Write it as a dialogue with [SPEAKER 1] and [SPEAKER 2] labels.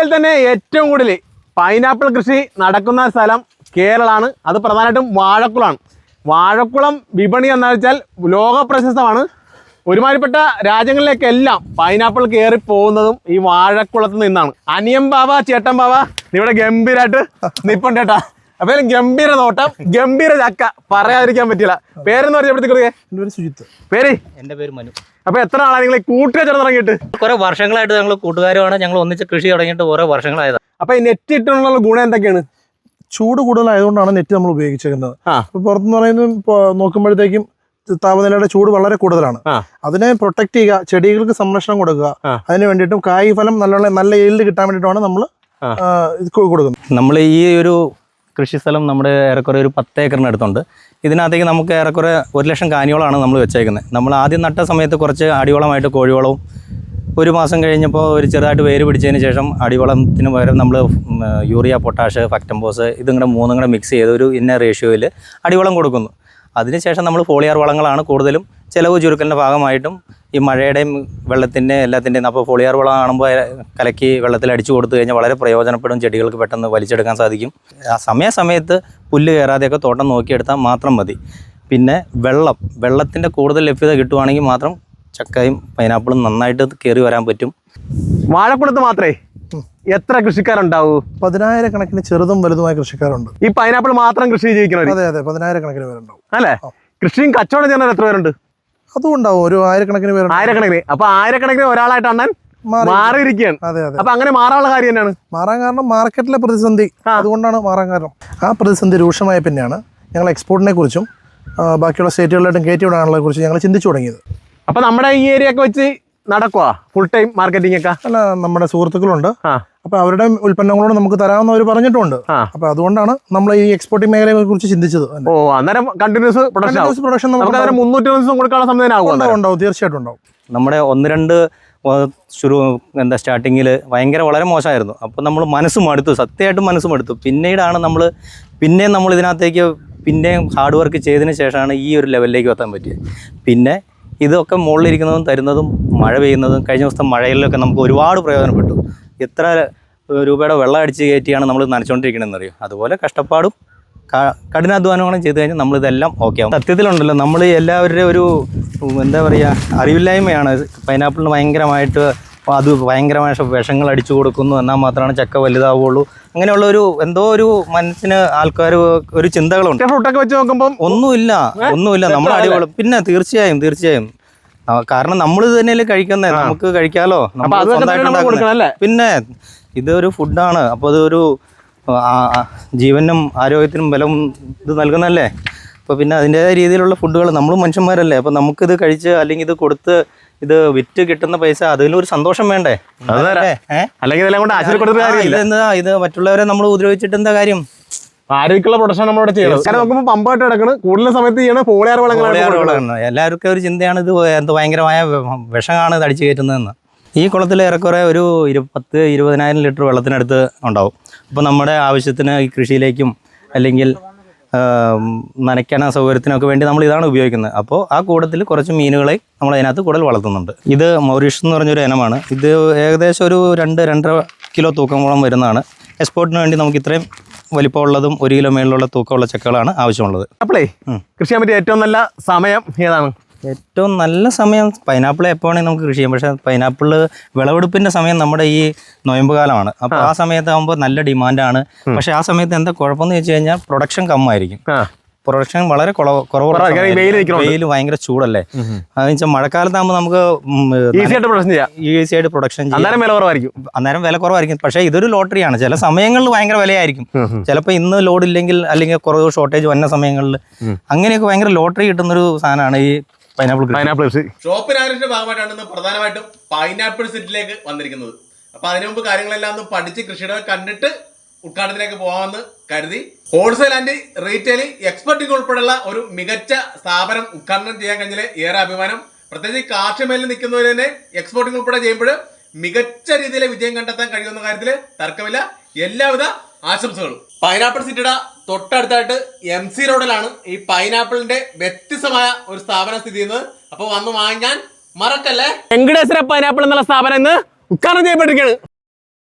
[SPEAKER 1] ഇന്ത്യയിൽ തന്നെ ഏറ്റവും കൂടുതൽ പൈനാപ്പിൾ കൃഷി നടക്കുന്ന സ്ഥലം കേരളമാണ്. അത് പ്രധാനമായിട്ടും വാഴക്കുളമാണ്. വാഴക്കുളം വിപണി എന്ന് വെച്ചാൽ ലോക പ്രശസ്തമാണ്. ഒരുമാതിരിപ്പെട്ട രാജ്യങ്ങളിലേക്കെല്ലാം പൈനാപ്പിൾ കയറി പോകുന്നതും ഈ വാഴക്കുളത്ത് നിന്നാണ്. അനിയൻ ബാവ, ചേട്ടൻ ബാവ ഇവിടെ ഗംഭീരമായിട്ട് നിപ്പുണ്ട് കേട്ടാ. അപ്പൊ ഗംഭീര നോട്ടം, ഗംഭീര ചക്ക, പറയാതിരിക്കാൻ പറ്റില്ല. പേരെന്ന് പറഞ്ഞപ്പോഴത്തേക്ക്
[SPEAKER 2] സുജിത്ത്.
[SPEAKER 1] പേര്?
[SPEAKER 3] എന്റെ പേര് മനു.
[SPEAKER 1] അപ്പൊ എത്ര ആളാണ് നിങ്ങൾ കൂട്ടുക തുടങ്ങിയിട്ട്?
[SPEAKER 3] കുറെ വർഷങ്ങളായിട്ട് ഞങ്ങൾ കൂട്ടുകാരുമാണ്. ഞങ്ങൾ ഒന്നിച്ച് കൃഷി തുടങ്ങിയിട്ട് കുറെ വർഷങ്ങളായതാണ്.
[SPEAKER 1] അപ്പൊ ഈ നെറ്റ് ഇട്ടുള്ള ഗുണം എന്തൊക്കെയാണ്?
[SPEAKER 2] ചൂട് കൂടുതലായതുകൊണ്ടാണ് നെറ്റ് നമ്മൾ ഉപയോഗിച്ചേക്കുന്നത്. പുറത്തുനിന്ന് പറയുന്നത് നോക്കുമ്പോഴത്തേക്കും താപനിലയുടെ ചൂട് വളരെ കൂടുതലാണ്. അതിനെ പ്രൊട്ടക്ട് ചെയ്യുക, ചെടികൾക്ക് സംരക്ഷണം കൊടുക്കുക, അതിന് വേണ്ടിയിട്ടും കായ് ഫലം നല്ല ഈൽഡ് കിട്ടാൻ വേണ്ടിയിട്ടാണ് നമ്മൾ കൊടുക്കുന്നത്.
[SPEAKER 3] നമ്മൾ ഈ ഒരു കൃഷി സ്ഥലം നമ്മുടെ ഏറെക്കുറെ ഒരു 10 ഏക്കറിന് അടുത്തുണ്ട്. ഇതിനകത്തേക്ക് നമുക്ക് ഏറെക്കുറെ 1 ലക്ഷം കാനിയോളമാണ് നമ്മൾ വെച്ചേക്കുന്നത്. നമ്മൾ ആദ്യം നട്ട സമയത്ത് കുറച്ച് അടിവളമായിട്ട് കോഴിവളവും, ഒരു മാസം കഴിഞ്ഞപ്പോൾ ഒരു ചെറുതായിട്ട് വേര് പിടിച്ചതിന് ശേഷം അടിവളത്തിന് പകരം നമ്മൾ യൂറിയ, പൊട്ടാഷ്, ഫാക്ടംബോസ് ഇതിങ്ങനെ മൂന്നും കൂടെ മിക്സ് ചെയ്ത് ഒരു ഇന്ന റേഷ്യോയിൽ അടിവളം കൊടുക്കുന്നു. അതിനുശേഷം നമ്മൾ ഫോളിയാർ വളങ്ങളാണ് കൂടുതലും ചിലവ് ചുരുക്കലിൻ്റെ ഭാഗമായിട്ടും ഈ മഴയുടെയും വെള്ളത്തിൻ്റെ എല്ലാത്തിൻ്റെയും. അപ്പോൾ ഫോളിയാർ വളം കാണുമ്പോൾ കലക്കി വെള്ളത്തിൽ അടിച്ചു കൊടുത്തു കഴിഞ്ഞാൽ വളരെ പ്രയോജനപ്പെടും. ചെടികൾക്ക് പെട്ടെന്ന് വലിച്ചെടുക്കാൻ സാധിക്കും. ആ സമയത്ത് പുല്ല് കയറാതെയൊക്കെ തോട്ടം നോക്കിയെടുത്താൽ മാത്രം മതി. പിന്നെ വെള്ളത്തിൻ്റെ കൂടുതൽ ലഭ്യത കിട്ടുവാണെങ്കിൽ മാത്രം ചക്കയും പൈനാപ്പിളും നന്നായിട്ട് കയറി വരാൻ പറ്റും.
[SPEAKER 1] വാഴക്കുളത്ത് മാത്രമേ എത്ര കൃഷിക്കാരുണ്ടാവൂ?
[SPEAKER 2] 10,000 കണക്കിന് ചെറുതും വലുതുമായ കൃഷിക്കാരുണ്ട്.
[SPEAKER 1] ഈ പൈനാപ്പിൾ മാത്രം കൃഷി ചെയ്യിക്കുന്നവർ?
[SPEAKER 2] അതെ, 10,000 കണക്കിന് പേരുണ്ടാവും.
[SPEAKER 1] അല്ലേ? കൃഷിയും കച്ചവടം ചെയ്യുന്നത് എത്ര പേരുണ്ട്?
[SPEAKER 2] അതും ഉണ്ടാവും, ഒരു 1000 കണക്കിന് പേരുണ്ട്.
[SPEAKER 1] 1000 കണക്കിന്. അപ്പൊ 1000 കണക്കിന് ഒരാളായിട്ട് അണ്ണൻ മാറിയിരിക്കുകയാണ്.
[SPEAKER 2] അതെ.
[SPEAKER 1] അപ്പൊ അങ്ങനെ മാറാനുള്ള കാര്യം തന്നെയാണ്.
[SPEAKER 2] മാറാൻ കാരണം മാർക്കറ്റിലെ പ്രതിസന്ധി, അതുകൊണ്ടാണ് മാറാൻ കാരണം. ആ പ്രതിസന്ധി രൂക്ഷമായ പിന്നെയാണ് ഞങ്ങൾ എക്സ്പോർട്ടിനെ കുറിച്ചും ബാക്കിയുള്ള സ്റ്റേറ്റുകളിലായിട്ടും കയറ്റി വിടാനുള്ള കുറിച്ച് ഞങ്ങൾ ചിന്തിച്ചു തുടങ്ങിയത്.
[SPEAKER 1] അപ്പൊ നമ്മുടെ ഈ ഏരിയ ഒക്കെ വെച്ച് നടക്കുവാ ഫുൾ ടൈം മാർക്കറ്റിംഗ് ഒക്കെ?
[SPEAKER 2] അല്ല, നമ്മുടെ സുഹൃത്തുക്കളുണ്ട്. അപ്പൊ അവരുടെ ഉൽപ്പന്നങ്ങളോട് നമുക്ക് തരാമെന്ന് അവർ പറഞ്ഞിട്ടുണ്ട്. അപ്പൊ അതുകൊണ്ടാണ് നമ്മൾ ഈ എക്സ്പോർട്ടിംഗ് മേഖലയെ കുറിച്ച് ചിന്തിച്ചത്.
[SPEAKER 1] ഓ, അന്നേരം കണ്ടിന്യൂസ് പ്രൊഡക്ഷൻ നമുക്ക് 300 ദിവസം കൊടുക്കാനുള്ള സംവിധാനം ഉണ്ടാവും.
[SPEAKER 2] തീർച്ചയായിട്ടും ഉണ്ടാവും.
[SPEAKER 3] നമ്മുടെ 1-2 സ്റ്റാർട്ടിങ്ങിൽ വളരെ മോശമായിരുന്നു. അപ്പോൾ നമ്മൾ മനസ്സ് മടുത്തു, സത്യമായിട്ടും മനസ്സ് മടുത്തു. പിന്നീടാണ് നമ്മൾ ഇതിനകത്തേക്ക് പിന്നെയും ഹാർഡ് വർക്ക് ചെയ്തതിന് ശേഷമാണ് ഈ ഒരു ലെവലിലേക്ക് എത്താൻ പറ്റിയത്. പിന്നെ ഇതൊക്കെ മുകളിലിരിക്കുന്നതും തരുന്നതും മഴ പെയ്യുന്നതും കഴിഞ്ഞ ദിവസത്തെ മഴയിലൊക്കെ നമുക്ക് ഒരുപാട് പ്രയോജനപ്പെട്ടു. എത്ര രൂപയുടെ വെള്ളം അടിച്ച് കയറ്റിയാണ് നമ്മൾ നനച്ചുകൊണ്ടിരിക്കണമെന്ന് അറിയും. അതുപോലെ കഷ്ടപ്പാടും കഠിനാധ്വാനങ്ങളും ചെയ്ത് കഴിഞ്ഞാൽ നമ്മളിതെല്ലാം ഓക്കെ ആവും. സത്യത്തിലുണ്ടല്ലോ, നമ്മൾ എല്ലാവരുടെയും ഒരു അറിവില്ലായ്മയാണ് പൈനാപ്പിളിന് ഭയങ്കരമായിട്ട് വിഷങ്ങൾ അടിച്ചു കൊടുക്കുന്നു എന്നാൽ മാത്രമാണ് ചക്ക വലുതാവുള്ളൂ. അങ്ങനെയുള്ള ഒരു മനസ്സിന് ആൾക്കാർ ഒരു ചിന്തകളുണ്ട്.
[SPEAKER 1] ഫ്രൂട്ടൊക്കെ വെച്ച് നോക്കുമ്പോൾ
[SPEAKER 3] ഒന്നുമില്ല നമ്മൾ അടിപൊളി. പിന്നെ തീർച്ചയായും കാരണം നമ്മൾ ഇത് തന്നെയല്ലേ കഴിക്കുന്നത്, നമുക്ക് കഴിക്കാമല്ലോ. പിന്നെ ഇതൊരു ഫുഡാണ്. അപ്പോൾ അതൊരു ജീവനും ആരോഗ്യത്തിനും ബലം ഇത് നൽകുന്നതല്ലേ. അപ്പോൾ പിന്നെ അതിൻ്റേതായ രീതിയിലുള്ള ഫുഡുകൾ, നമ്മൾ മനുഷ്യന്മാരല്ലേ. അപ്പോൾ നമുക്കിത് കഴിച്ച് അല്ലെങ്കിൽ ഇത് കൊടുത്ത് ഇത് വിറ്റ് കിട്ടുന്ന പൈസ അതിലൊരു സന്തോഷം വേണ്ടേ? ഇത് മറ്റുള്ളവരെ നമ്മൾ ഉപദ്രവിച്ചിട്ട് എന്താ കാര്യം?
[SPEAKER 1] ആരോഗ്യമുള്ള പ്രൊഡക്ഷൻ നമ്മളോട് ചെയ്യണം. പമ്പായിട്ട് കിടക്കണം, കൂടുതൽ സമയത്ത് ചെയ്യണം ഫോളിയാർ വളങ്ങളാണ്.
[SPEAKER 3] എല്ലാവർക്കും ഒരു ചിന്തയാണ് ഇത് ഭയങ്കരമായ വിഷമാണ് ഇത് അടിച്ചു കയറ്റുന്നതെന്ന്. ഈ കുളത്തിൽ ഏറെക്കുറെ ഒരു 10-20,000 ലിറ്റർ വെള്ളത്തിനടുത്ത് ഉണ്ടാവും. അപ്പോൾ നമ്മുടെ ആവശ്യത്തിന് ഈ കൃഷിയിലേക്കും അല്ലെങ്കിൽ നനയ്ക്കാന സൗകര്യത്തിനൊക്കെ വേണ്ടി നമ്മൾ ഇതാണ് ഉപയോഗിക്കുന്നത്. അപ്പോൾ ആ കൂടത്തിൽ കുറച്ച് മീനുകളെ നമ്മൾ അതിനകത്ത് കൂടുതൽ വളർത്തുന്നുണ്ട്. ഇത് മൗറീഷ്യസ് എന്ന് പറഞ്ഞൊരു ഇനമാണ്. ഇത് ഏകദേശം ഒരു 2-2.5 കിലോ തൂക്കമോളം വരുന്നതാണ്. എക്സ്പോർട്ടിന് വേണ്ടി നമുക്ക് ഇത്രയും വലിപ്പമുള്ളതും 1 കിലോ മേളിലുള്ള തൂക്കമുള്ള ചക്കകളാണ് ആവശ്യമുള്ളത്.
[SPEAKER 1] അപ്പോളേ കൃഷി ചെയ്യാൻ പറ്റിയ ഏറ്റവും നല്ല സമയം ഏതാണ്?
[SPEAKER 3] ഏറ്റവും നല്ല സമയം പൈനാപ്പിൾ എപ്പോൾ വേണമെങ്കിൽ നമുക്ക് കൃഷി ചെയ്യാം. പക്ഷേ പൈനാപ്പിൾ വിളവെടുപ്പിൻ്റെ സമയം നമ്മുടെ ഈ നൊയമ്പ് കാലമാണ്. അപ്പോൾ ആ സമയത്താകുമ്പോൾ നല്ല ഡിമാൻഡാണ്. പക്ഷേ ആ സമയത്ത് എന്താ കുഴപ്പമെന്ന് വെച്ച് കഴിഞ്ഞാൽ പ്രൊഡക്ഷൻ കമ്മായിരിക്കും. പ്രൊഡക്ഷൻ വളരെ കുറവാണ്. വെയിൽ ഭയങ്കര ചൂടല്ലേ. അതെന്ന് വെച്ചാൽ മഴക്കാലത്താകുമ്പോൾ നമുക്ക് ഈസിയായിട്ട് പ്രൊഡക്ഷൻ ചെയ്യാം. അന്നേരം വില കുറവായിരിക്കും. പക്ഷേ ഇതൊരു ലോട്ടറിയാണ്. ചില സമയങ്ങളിൽ ഭയങ്കര വിലയായിരിക്കും. ചിലപ്പോൾ ഇന്ന് ലോഡ് ഇല്ലെങ്കിൽ അല്ലെങ്കിൽ കുറവ് ഷോർട്ടേജ് വന്ന സമയങ്ങളിൽ അങ്ങനെയൊക്കെ ഭയങ്കര ലോട്ടറി കിട്ടുന്നൊരു സാധനമാണ് ഈ പൈനാപ്പിൾ കൃഷി.
[SPEAKER 1] ഷോപ്പിംഗ് ആഘോഷത്തിന്റെ ഭാഗമായിട്ടാണ് പ്രധാനമായിട്ടും പൈനാപ്പിൾ സിറ്റിയിലേക്ക് വന്നിരിക്കുന്നത്. അപ്പൊ അതിനു മുമ്പ് കാര്യങ്ങളെല്ലാം ഒന്ന് പഠിച്ച് കൃഷിയുടെ കണ്ടിട്ട് ഉദ്ഘാടനത്തിലേക്ക് പോകാമെന്ന് കരുതി. ഹോൾസെയിൽ ആൻഡ് റീറ്റെയിൽ എക്സ്പോർട്ടിംഗ് ഉൾപ്പെടെയുള്ള ഒരു മികച്ച സ്ഥാപനം ഉദ്ഘാടനം ചെയ്യാൻ കഴിഞ്ഞാൽ ഏറെ അഭിമാനം. പ്രത്യേകിച്ച് കാർഷിക മേഖലയിൽ നിൽക്കുന്നവർ തന്നെ എക്സ്പോർട്ടിംഗ് ഉൾപ്പെടെ ചെയ്യുമ്പോൾ മികച്ച രീതിയിൽ വിജയം കണ്ടെത്താൻ കഴിയുന്ന കാര്യത്തിൽ തർക്കമില്ല. എല്ലാവിധ ആശംസകളും. പൈനാപ്പിൾ സിറ്റിയുടെ തൊട്ടടുത്തായിട്ട് MC റോഡിലാണ് ഈ പൈനാപ്പിളിന്റെ വ്യത്യസ്തമായ ഒരു സ്ഥാപനം സ്ഥിതി ചെയ്യുന്നത്. അപ്പോൾ വന്ന് വാങ്ങാൻ മറക്കല്ലേ. വെങ്കടേശ്വര പൈനാപ്പിൾ എന്നുള്ള സ്ഥാപനം ഇന്ന് ഉദ്ഘാടനം ചെയ്യപ്പെട്ടിരിക്കുകയാണ്.